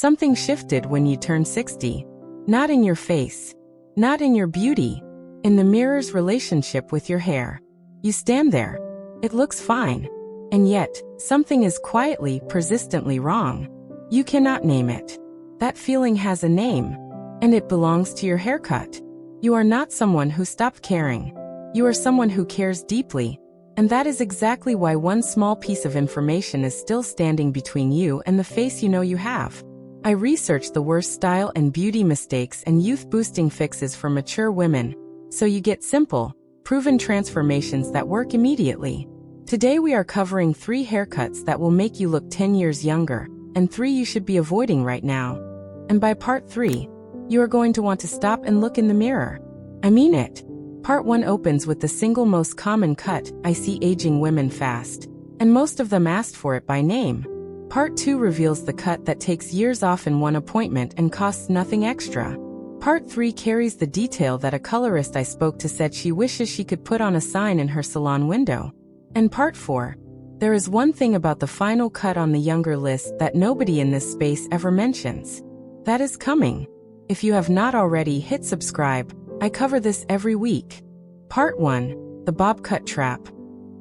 Something shifted when you turned 60. Not in your face. Not in your beauty. In the mirror's relationship with your hair. You stand there. It looks fine. And yet, something is quietly, persistently wrong. You cannot name it. That feeling has a name. And it belongs to your haircut. You are not someone who stopped caring. You are someone who cares deeply. And that is exactly why one small piece of information is still standing between you and the face you know you have. I researched the worst style and beauty mistakes and youth-boosting fixes for mature women, so you get simple, proven transformations that work immediately. Today we are covering 3 haircuts that will make you look 10 years younger, and 3 you should be avoiding right now. And by part 3, you are going to want to stop and look in the mirror. I mean it. Part 1 opens with the single most common cut I see aging women fast, and most of them asked for it by name. Part 2 reveals the cut that takes years off in one appointment and costs nothing extra. Part 3 carries the detail that a colorist I spoke to said she wishes she could put on a sign in her salon window. And Part 4, there is one thing about the final cut on the younger list that nobody in this space ever mentions. That is coming. If you have not already, hit subscribe. I cover this every week. Part 1, the bob cut trap.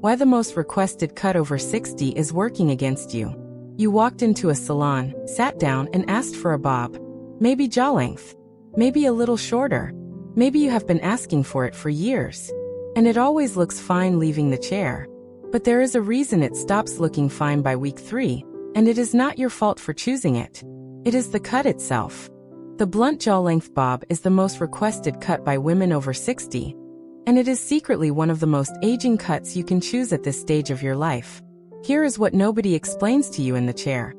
Why the most requested cut over 60 is working against you. You walked into a salon, sat down and asked for a bob. Maybe jaw length. Maybe a little shorter. Maybe you have been asking for it for years. And it always looks fine leaving the chair. But there is a reason it stops looking fine by week 3, and it is not your fault for choosing it. It is the cut itself. The blunt jaw length bob is the most requested cut by women over 60. And it is secretly one of the most aging cuts you can choose at this stage of your life. Here is what nobody explains to you in the chair.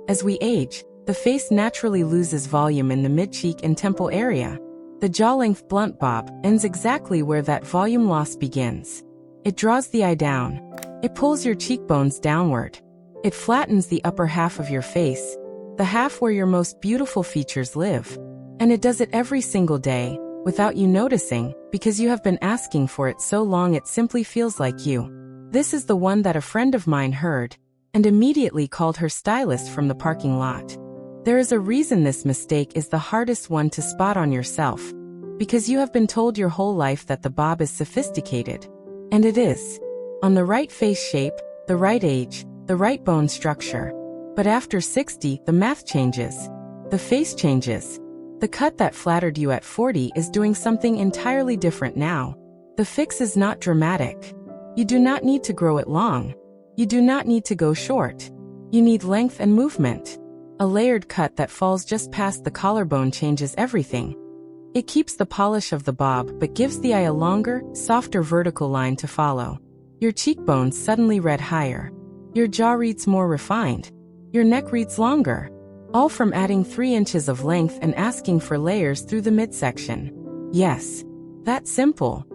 As we age, the face naturally loses volume in the mid-cheek and temple area. The jaw-length blunt bob ends exactly where that volume loss begins. It draws the eye down. It pulls your cheekbones downward. It flattens the upper half of your face, the half where your most beautiful features live. And it does it every single day, without you noticing, because you have been asking for it so long it simply feels like you. This is the one that a friend of mine heard, and immediately called her stylist from the parking lot. There is a reason this mistake is the hardest one to spot on yourself, because you have been told your whole life that the bob is sophisticated. And it is. On the right face shape, the right age, the right bone structure. But after 60, the math changes. The face changes. The cut that flattered you at 40 is doing something entirely different now. The fix is not dramatic. You do not need to grow it long. You do not need to go short. You need length and movement. A layered cut that falls just past the collarbone changes everything. It keeps the polish of the bob but gives the eye a longer, softer vertical line to follow. Your cheekbones suddenly read higher. Your jaw reads more refined. Your neck reads longer. All from adding 3 inches of length and asking for layers through the midsection. Yes. That's simple.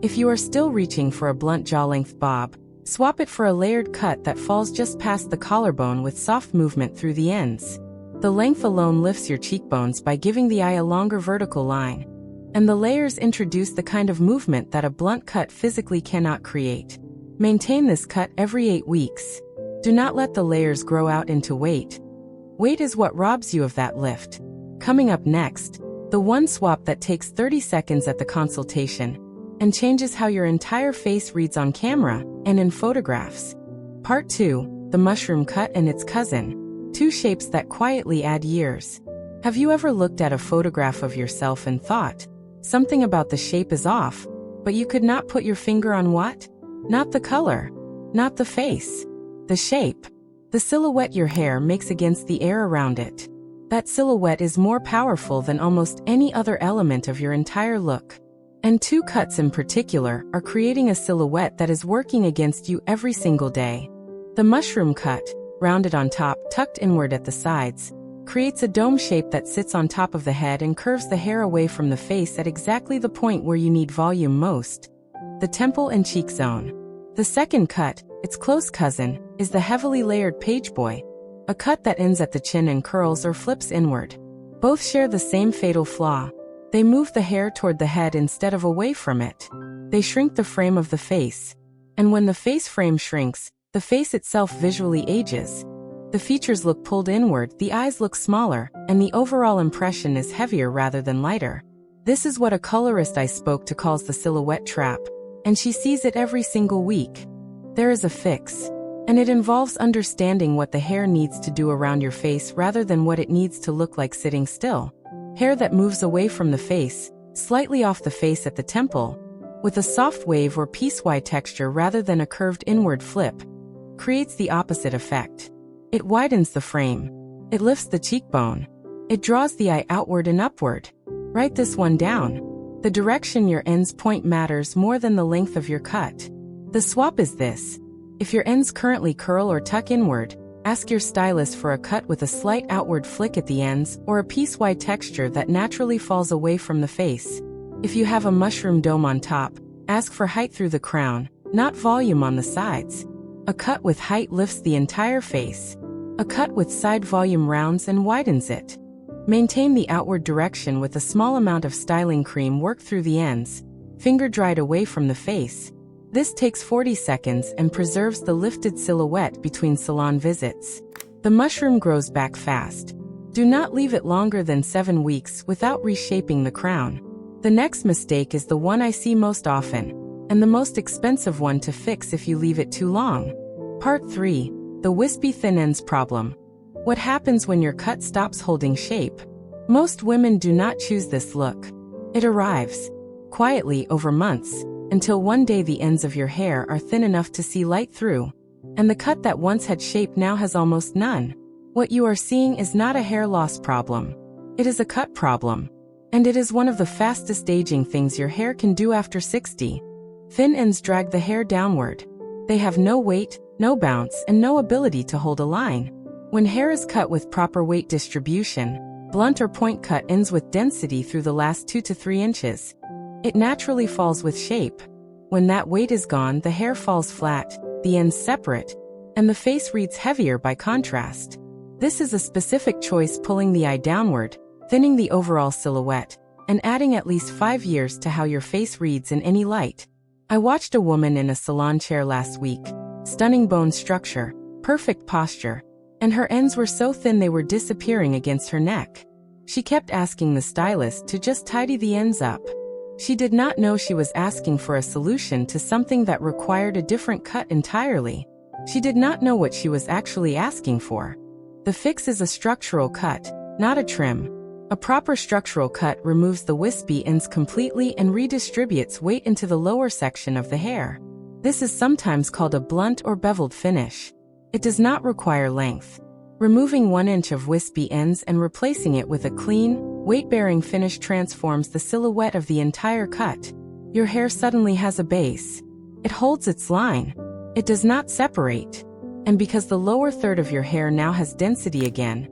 If you are still reaching for a blunt jaw-length bob, swap it for a layered cut that falls just past the collarbone with soft movement through the ends. The length alone lifts your cheekbones by giving the eye a longer vertical line. And the layers introduce the kind of movement that a blunt cut physically cannot create. Maintain this cut every 8 weeks. Do not let the layers grow out into weight. Weight is what robs you of that lift. Coming up next, the one swap that takes 30 seconds at the consultation and changes how your entire face reads on camera and in photographs. Part 2, the mushroom cut and its cousin. 2 shapes that quietly add years. Have you ever looked at a photograph of yourself and thought, something about the shape is off, but you could not put your finger on what? Not the color. Not the face. The shape. The silhouette your hair makes against the air around it. That silhouette is more powerful than almost any other element of your entire look. And 2 cuts in particular are creating a silhouette that is working against you every single day. The mushroom cut, rounded on top, tucked inward at the sides, creates a dome shape that sits on top of the head and curves the hair away from the face at exactly the point where you need volume most. The temple and cheek zone. The second cut, its close cousin, is the heavily layered page boy, a cut that ends at the chin and curls or flips inward. Both share the same fatal flaw. They move the hair toward the head instead of away from it. They shrink the frame of the face. And when the face frame shrinks, the face itself visually ages. The features look pulled inward, the eyes look smaller, and the overall impression is heavier rather than lighter. This is what a colorist I spoke to calls the silhouette trap, and she sees it every single week. There is a fix, and it involves understanding what the hair needs to do around your face rather than what it needs to look like sitting still. Hair that moves away from the face, slightly off the face at the temple, with a soft wave or piecewise texture rather than a curved inward flip, creates the opposite effect. It widens the frame. It lifts the cheekbone. It draws the eye outward and upward. Write this one down. The direction your ends point matters more than the length of your cut. The swap is this. If your ends currently curl or tuck inward, ask your stylist for a cut with a slight outward flick at the ends or a piecewise texture that naturally falls away from the face. If you have a mushroom dome on top, ask for height through the crown, not volume on the sides. A cut with height lifts the entire face. A cut with side volume rounds and widens it. Maintain the outward direction with a small amount of styling cream worked through the ends, finger dried away from the face. This takes 40 seconds and preserves the lifted silhouette between salon visits. The mushroom grows back fast. Do not leave it longer than 7 weeks without reshaping the crown. The next mistake is the one I see most often, and the most expensive one to fix if you leave it too long. Part 3. The wispy thin ends problem. What happens when your cut stops holding shape? Most women do not choose this look. It arrives quietly over months, until one day the ends of your hair are thin enough to see light through, and the cut that once had shape now has almost none. What you are seeing is not a hair loss problem. It is a cut problem. And it is one of the fastest aging things your hair can do after 60. Thin ends drag the hair downward. They have no weight, no bounce, and no ability to hold a line. When hair is cut with proper weight distribution, blunt or point cut ends with density through the last 2 to 3 inches. It naturally falls with shape. When that weight is gone, the hair falls flat, the ends separate, and the face reads heavier by contrast. This is a specific choice, pulling the eye downward, thinning the overall silhouette, and adding at least 5 years to how your face reads in any light. I watched a woman in a salon chair last week. Stunning bone structure, perfect posture, and her ends were so thin they were disappearing against her neck. She kept asking the stylist to just tidy the ends up. She did not know she was asking for a solution to something that required a different cut entirely. She did not know what she was actually asking for. The fix is a structural cut, not a trim. A proper structural cut removes the wispy ends completely and redistributes weight into the lower section of the hair. This is sometimes called a blunt or beveled finish. It does not require length. Removing 1 inch of wispy ends and replacing it with a clean, weight-bearing finish transforms the silhouette of the entire cut. Your hair suddenly has a base. It holds its line. It does not separate. And because the lower third of your hair now has density again,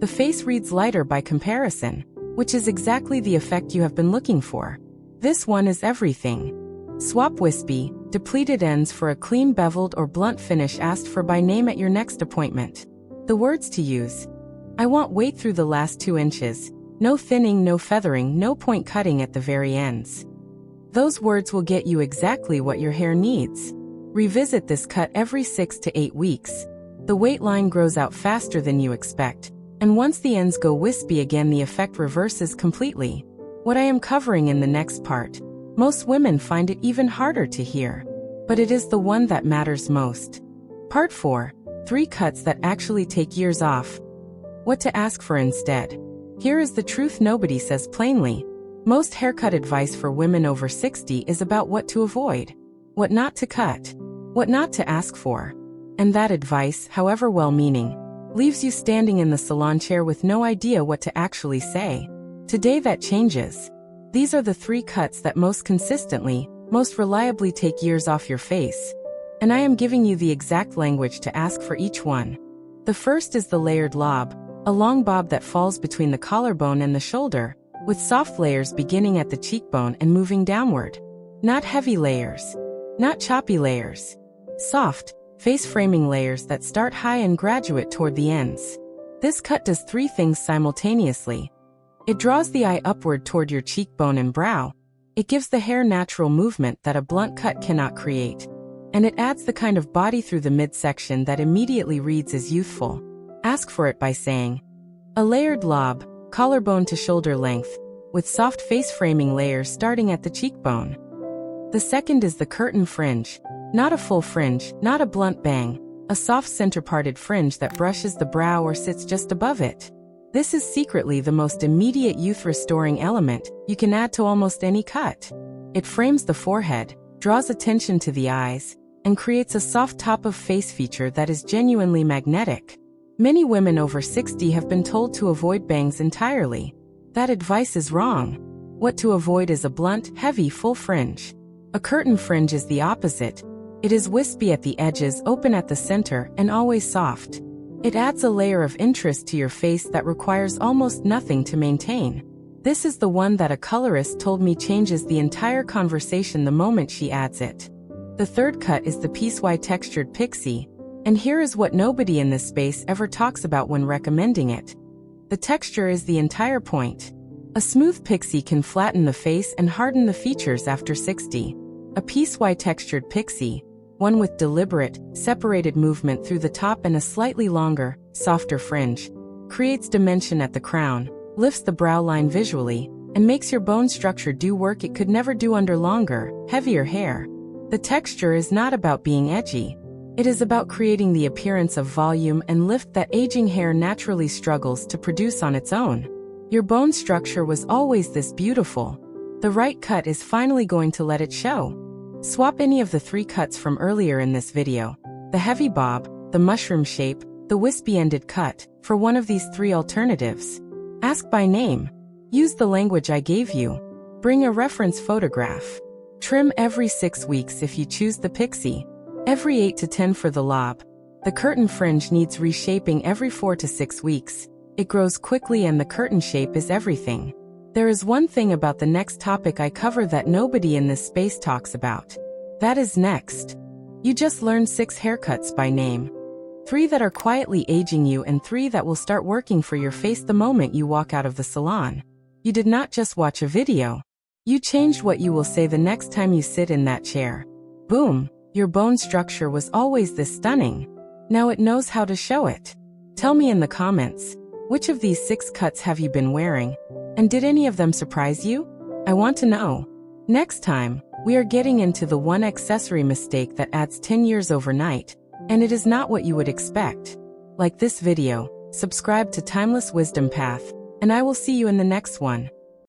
the face reads lighter by comparison, which is exactly the effect you have been looking for. This one is everything. Swap wispy, depleted ends for a clean beveled or blunt finish asked for by name at your next appointment. The words to use. I want weight through the last 2 inches. No thinning, no feathering, no point cutting at the very ends. Those words will get you exactly what your hair needs. Revisit this cut every 6 to 8 weeks. The weight line grows out faster than you expect. And once the ends go wispy again, the effect reverses completely. What I am covering in the next part, most women find it even harder to hear. But it is the one that matters most. Part 4. 3 cuts that actually take years off. What to ask for instead. Here is the truth nobody says plainly. Most haircut advice for women over 60 is about what to avoid, what not to cut, what not to ask for. And that advice, however well-meaning, leaves you standing in the salon chair with no idea what to actually say. Today that changes. These are the 3 cuts that most consistently, most reliably take years off your face. And I am giving you the exact language to ask for each one. The first is the layered lob, a long bob that falls between the collarbone and the shoulder, with soft layers beginning at the cheekbone and moving downward. Not heavy layers. Not choppy layers. Soft, face-framing layers that start high and graduate toward the ends. This cut does 3 things simultaneously. It draws the eye upward toward your cheekbone and brow. It gives the hair natural movement that a blunt cut cannot create. And it adds the kind of body through the midsection that immediately reads as youthful. Ask for it by saying, a layered lob, collarbone to shoulder length, with soft face framing layers starting at the cheekbone. The second is the curtain fringe. Not a full fringe, not a blunt bang, a soft center-parted fringe that brushes the brow or sits just above it. This is secretly the most immediate youth-restoring element you can add to almost any cut. It frames the forehead, draws attention to the eyes, and creates a soft top-of-face feature that is genuinely magnetic. Many women over 60 have been told to avoid bangs entirely. That advice is wrong. What to avoid is a blunt, heavy, full fringe. A curtain fringe is the opposite. It is wispy at the edges, open at the center, and always soft. It adds a layer of interest to your face that requires almost nothing to maintain. This is the one that a colorist told me changes the entire conversation the moment she adds it. The third cut is the piecewise textured pixie, and here is what nobody in this space ever talks about when recommending it. The texture is the entire point. A smooth pixie can flatten the face and harden the features after 60. A piecewise textured pixie, one with deliberate, separated movement through the top and a slightly longer, softer fringe, creates dimension at the crown, lifts the brow line visually, and makes your bone structure do work it could never do under longer, heavier hair. The texture is not about being edgy. It is about creating the appearance of volume and lift that aging hair naturally struggles to produce on its own. Your bone structure was always this beautiful. The right cut is finally going to let it show. Swap any of the 3 cuts from earlier in this video, the heavy bob, the mushroom shape, the wispy-ended cut, for one of these 3 alternatives. Ask by name. Use the language I gave you. Bring a reference photograph. Trim every 6 weeks if you choose the pixie. Every 8 to 10 for the lob. The curtain fringe needs reshaping every 4 to 6 weeks. It grows quickly and the curtain shape is everything. There is one thing about the next topic I cover that nobody in this space talks about. That is next. You just learned 6 haircuts by name. 3 that are quietly aging you and 3 that will start working for your face the moment you walk out of the salon. You did not just watch a video. You changed what you will say the next time you sit in that chair. Boom! Your bone structure was always this stunning. Now it knows how to show it. Tell me in the comments, which of these 6 cuts have you been wearing? And did any of them surprise you? I want to know. Next time, we are getting into the one accessory mistake that adds 10 years overnight, and it is not what you would expect. Like this video, subscribe to Timeless Wisdom Path, and I will see you in the next one.